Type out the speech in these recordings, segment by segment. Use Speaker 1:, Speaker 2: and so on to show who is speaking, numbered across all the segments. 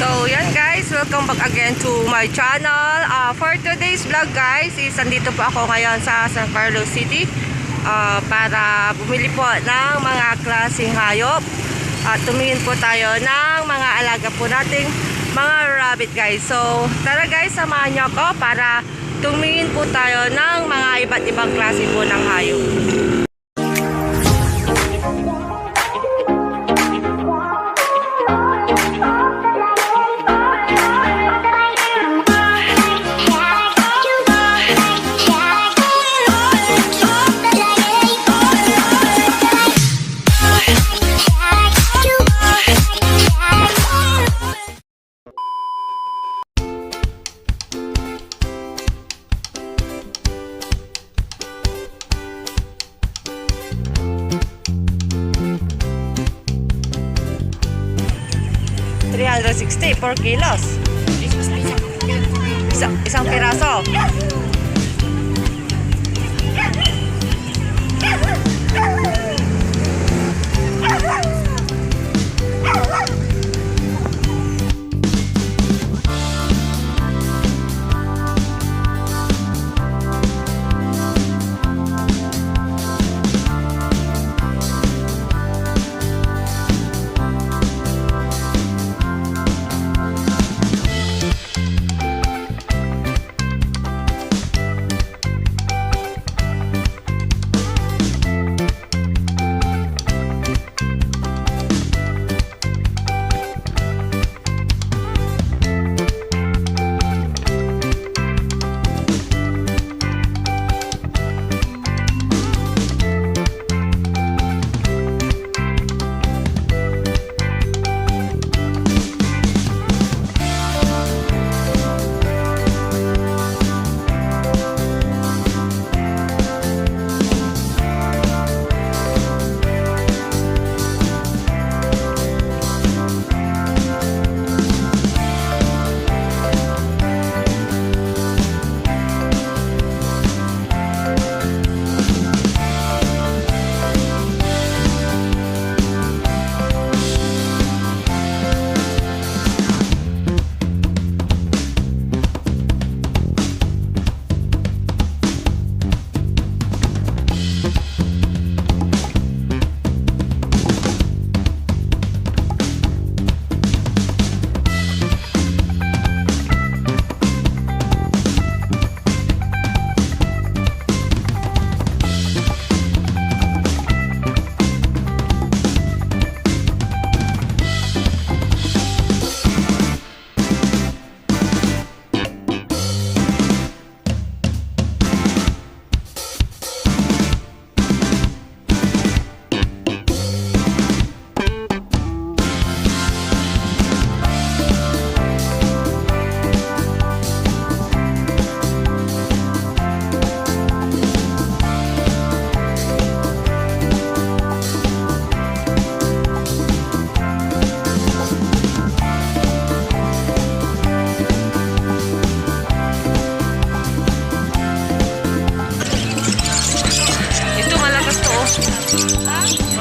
Speaker 1: So yan guys, welcome back again to my channel. For today's vlog guys, is andito po ako ngayon sa San Carlos City para bumili po ng mga klaseng hayop at tumingin po tayo ng mga alaga po nating mga rabbit guys. So tara guys, samahan niyo ako para tumingin po tayo ng mga iba't ibang klase po ng hayop. $360 4 kilos. Isang piraso.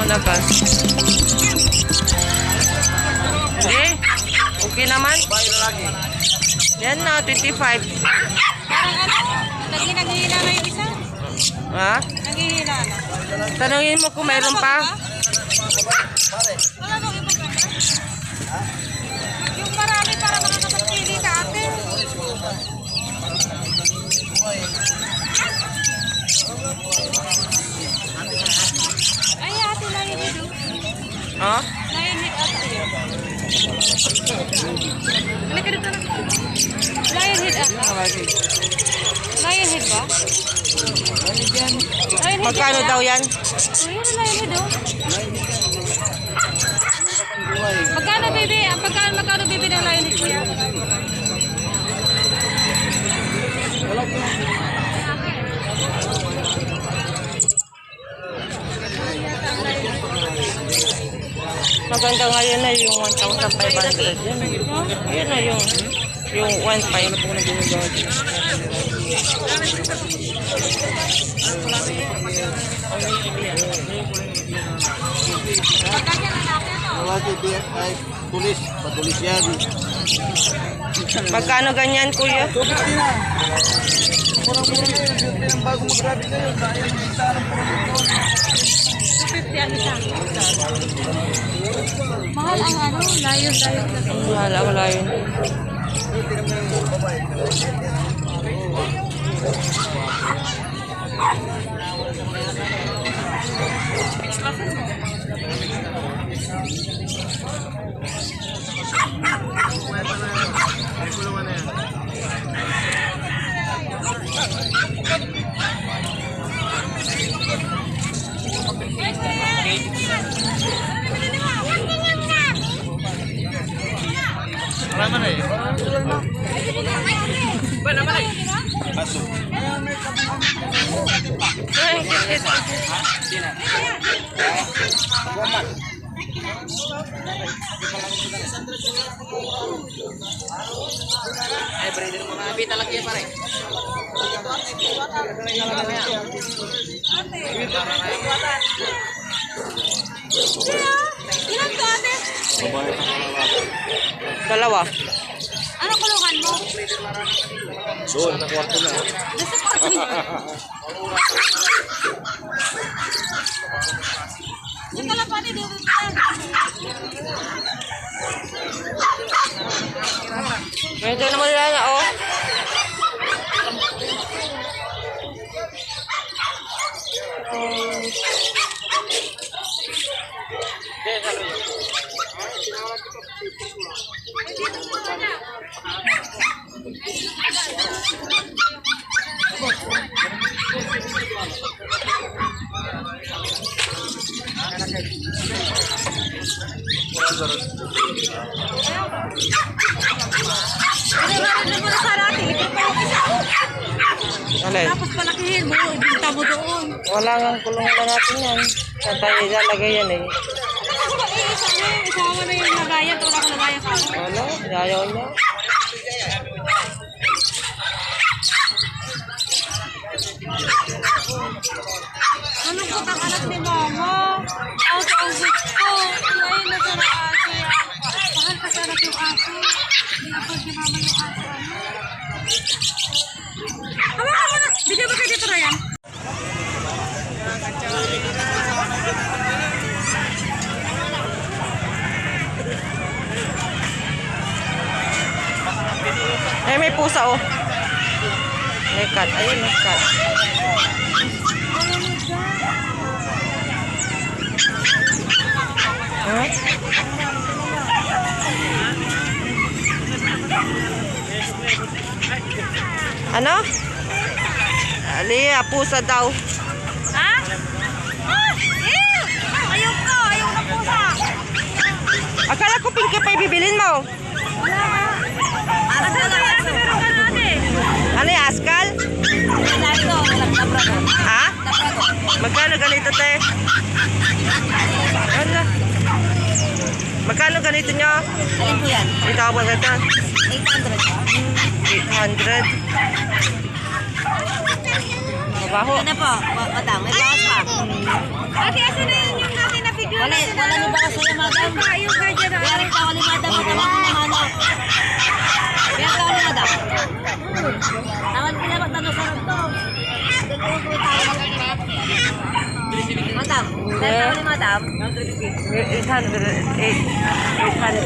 Speaker 1: Malakas. Hindi. Okay naman. Yan na, 25.
Speaker 2: Parang naghihila na yung isa.
Speaker 1: Ha?
Speaker 2: Naghihila na.
Speaker 1: Tanungin mo kung mayroon pa.
Speaker 2: Wala bang ibang ganda? Yung marami para makakapagpili ka ate. Ay ate, lion head oh.
Speaker 1: Ha?
Speaker 2: Lion head ate yun. Halika dito na. Lion head ate. Lion head ba? Lion head.
Speaker 1: Magkano daw yan?
Speaker 2: Oh, yun ang lion head oh. Magkano baby? Magkano baby ng lion head kuya?
Speaker 1: Maganda ngayon na yung 1,500. Yan na yung 1,500.
Speaker 2: Magkano na natin?
Speaker 3: Kalawati, ay tulis. Patulis yan.
Speaker 1: Magkano ganyan, kuya?
Speaker 3: 250 na. Murang-mura na yun. Yung pinang bago mag-grabe na yun. Dahil may isa ng puro.
Speaker 2: 250 ang isa. Mahal ang ano, layon.
Speaker 1: Wala yun.
Speaker 3: Marama na eh.
Speaker 2: Ba naman ay?
Speaker 3: Aso.
Speaker 1: Ay, kit.
Speaker 3: Ay, brother mo na. Bita lagi pare.
Speaker 2: Ilan to ate?
Speaker 1: Dalawa.
Speaker 2: Ano kulungan mo?
Speaker 3: Doon, nakwarto na.
Speaker 2: Gusto ko Yung kalapati dito tayo.
Speaker 1: Medyo naman nila na, oh.
Speaker 2: Ano mo na sa rati?
Speaker 1: Alay.
Speaker 2: Tapos palakihin mo, ibinta mo doon.
Speaker 1: Wala nga kulungan na natin yan. Saan tayo ilalagay yan eh?
Speaker 2: Isama na yung lagayan, wala ko lagayan sa akin.
Speaker 1: Wala, ayaw niya.
Speaker 2: Nalungkot ang anak ni mama. Ako ang gusto. Ngayon na sa aso yan. Mahal ka sa anak yung aso. Hindi ako si mama yung aso. Hawakan mo na. Bigyan mo kayo dito, Ryan.
Speaker 1: Eh, may pusa, oh. May cat. Ayun, may cat. Huh? Ano? Alia, pusa daw.
Speaker 2: Ha? Ah! Ew! Ayaw ko! Ayaw na pusa!
Speaker 1: Akala ko pinky pa ibibilin mo.
Speaker 2: Wala ka. Asan ba yan? Sa meron ka natin?
Speaker 1: Ano yung askal?
Speaker 2: Wala ito. Walang labrado.
Speaker 1: Ha?
Speaker 2: Labrado.
Speaker 1: Magkano ganito, te? Wala. Magkano ganito nyo?
Speaker 2: Alin po yan?
Speaker 1: Ito ako ba ganito?
Speaker 2: 800.
Speaker 1: 800. Mabaho.
Speaker 2: Ano po? Madam, may bawas pa. Ate, asan na yun yung natin na figure? Wala ni bawas sa'yo, madam. Yung guardian na. Kaya rin tawali, madam. Matawag mo mahalo. Kaya tawali, madam. Tawag ko na magtanong sa rin to. Madam. Kaya tawali, madam.
Speaker 1: 800.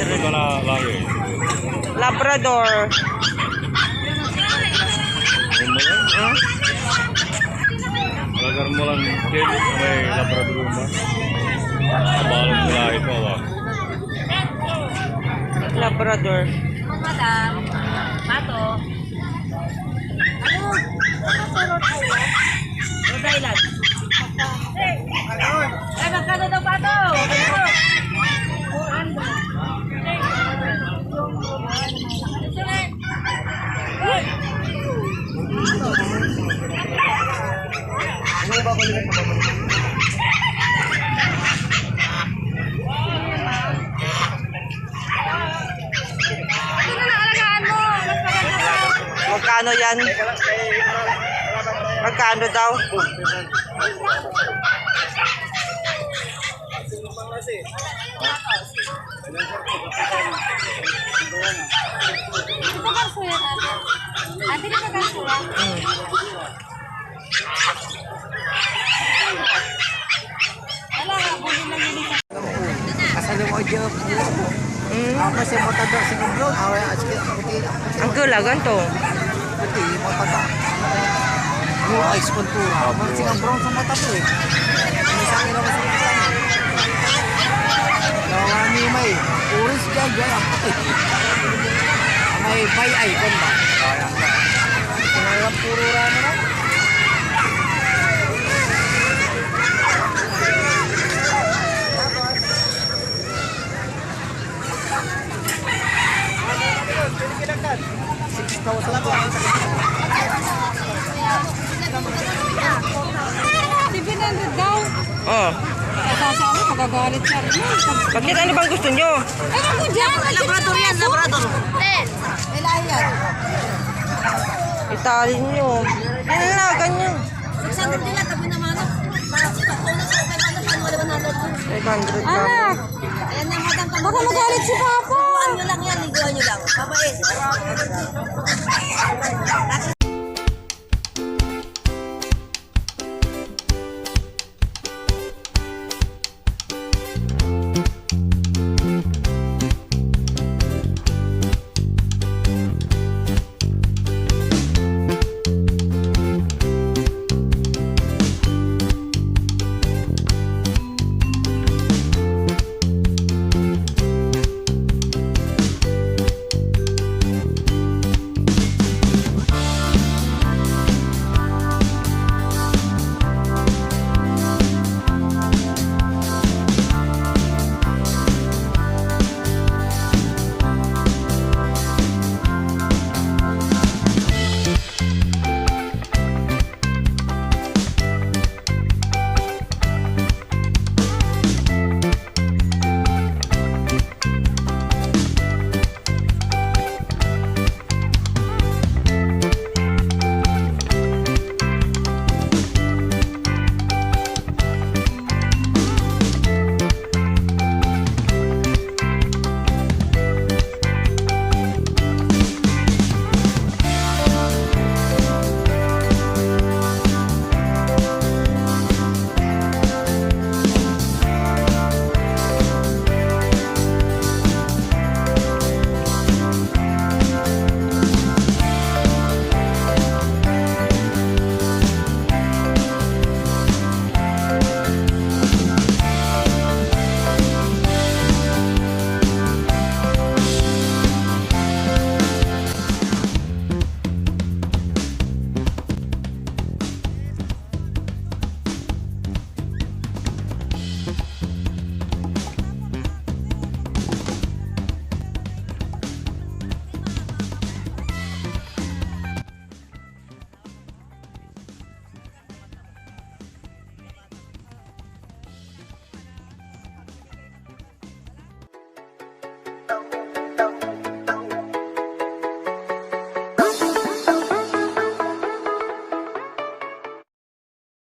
Speaker 3: Ito na lagi.
Speaker 1: Labrador.
Speaker 3: Ano mo yan?
Speaker 1: Huh?
Speaker 3: Lagar mo lang din may labrador mo. Kabalong mula ito, ah.
Speaker 1: Labrador.
Speaker 2: Madam. Pato. Ano? Rhode Island. Eh, magkano daw pato?
Speaker 1: Magkano yan? Magkano daw?
Speaker 2: Ito ba suya natin? Ate, di ba kasuya? Wala nga, bulin lang yun isa.
Speaker 3: Kasalo mo dyan. Ako kasi matanda sa kablon. Away asli ang puti.
Speaker 1: Ang gulagan to.
Speaker 3: Puti, matanda. Yung ice contura. Magsing ang brown sa mata to eh. May sa akin ako sa mata. Gawa ni may orange dyan dyan ang puti. May bay icon ba? Kung puro ramo na.
Speaker 2: Daw.
Speaker 1: Oh.
Speaker 2: Kasasama, magagalit siya rin.
Speaker 1: Bakit ano bang gusto nyo?
Speaker 2: Ewan ko dyan. Labrador yan, labrador. May lahi yan.
Speaker 1: Italin nyo. Yan na, ganyan.
Speaker 2: 600 nila, tabi naman. Patunan sa 500, wala ba natin?
Speaker 1: 500 ka.
Speaker 2: Ayan na, madam. Baka magalit si Papa. Liguan nyo lang yan, liguan nyo lang. Mabait. Kasi